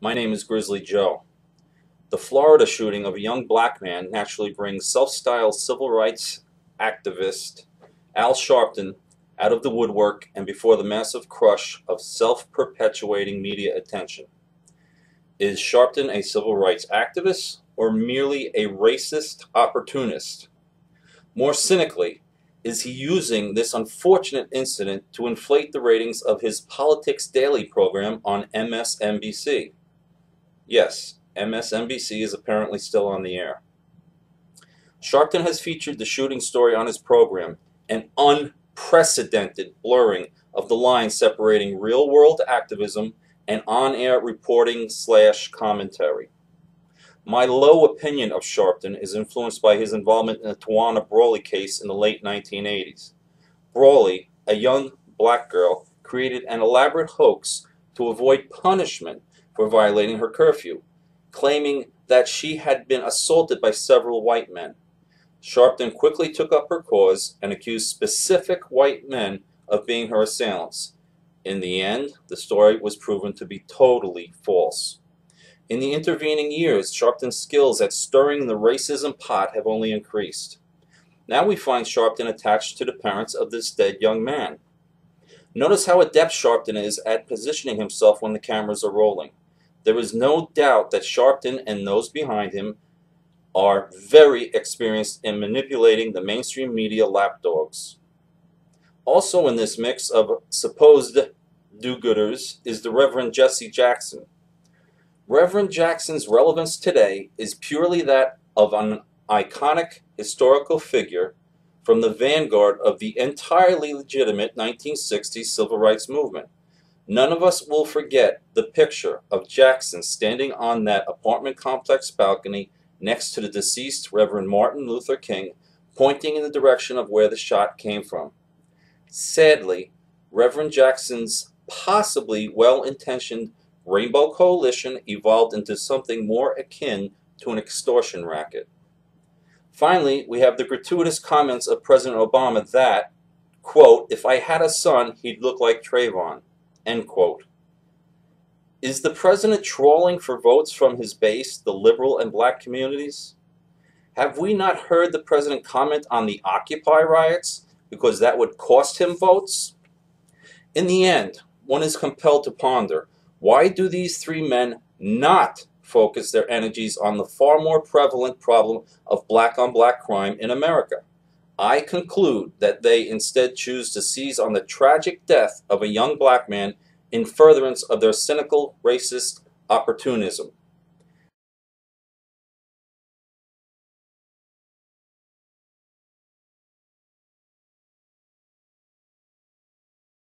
My name is Grizzly Joe. The Florida shooting of a young black man naturally brings self-styled civil rights activist Al Sharpton out of the woodwork and before the massive crush of self-perpetuating media attention. Is Sharpton a civil rights activist or merely a racist opportunist? More cynically, is he using this unfortunate incident to inflate the ratings of his Politics Daily program on MSNBC? Yes, MSNBC is apparently still on the air. Sharpton has featured the shooting story on his program, an unprecedented blurring of the line separating real-world activism and on-air reporting/commentary. My low opinion of Sharpton is influenced by his involvement in the Tawana Brawley case in the late 1980s. Brawley, a young black girl, created an elaborate hoax to avoid punishment for violating her curfew, claiming that she had been assaulted by several white men. Sharpton quickly took up her cause and accused specific white men of being her assailants. In the end, the story was proven to be totally false. In the intervening years, Sharpton's skills at stirring the racism pot have only increased. Now we find Sharpton attached to the parents of this dead young man. Notice how adept Sharpton is at positioning himself when the cameras are rolling. There is no doubt that Sharpton and those behind him are very experienced in manipulating the mainstream media lapdogs. Also in this mix of supposed do-gooders is the Reverend Jesse Jackson. Reverend Jackson's relevance today is purely that of an iconic historical figure from the vanguard of the entirely legitimate 1960s civil rights movement. None of us will forget the picture of Jackson standing on that apartment complex balcony next to the deceased Reverend Martin Luther King, pointing in the direction of where the shot came from. Sadly, Reverend Jackson's possibly well-intentioned Rainbow Coalition evolved into something more akin to an extortion racket. Finally, we have the gratuitous comments of President Obama that, quote, "If I had a son, he'd look like Trayvon," end quote. Is the president trawling for votes from his base, the liberal and black communities? Have we not heard the president comment on the Occupy riots because that would cost him votes? In the end, one is compelled to ponder, why do these three men not focus their energies on the far more prevalent problem of black-on-black crime in America? I conclude that they instead choose to seize on the tragic death of a young black man in furtherance of their cynical, racist opportunism.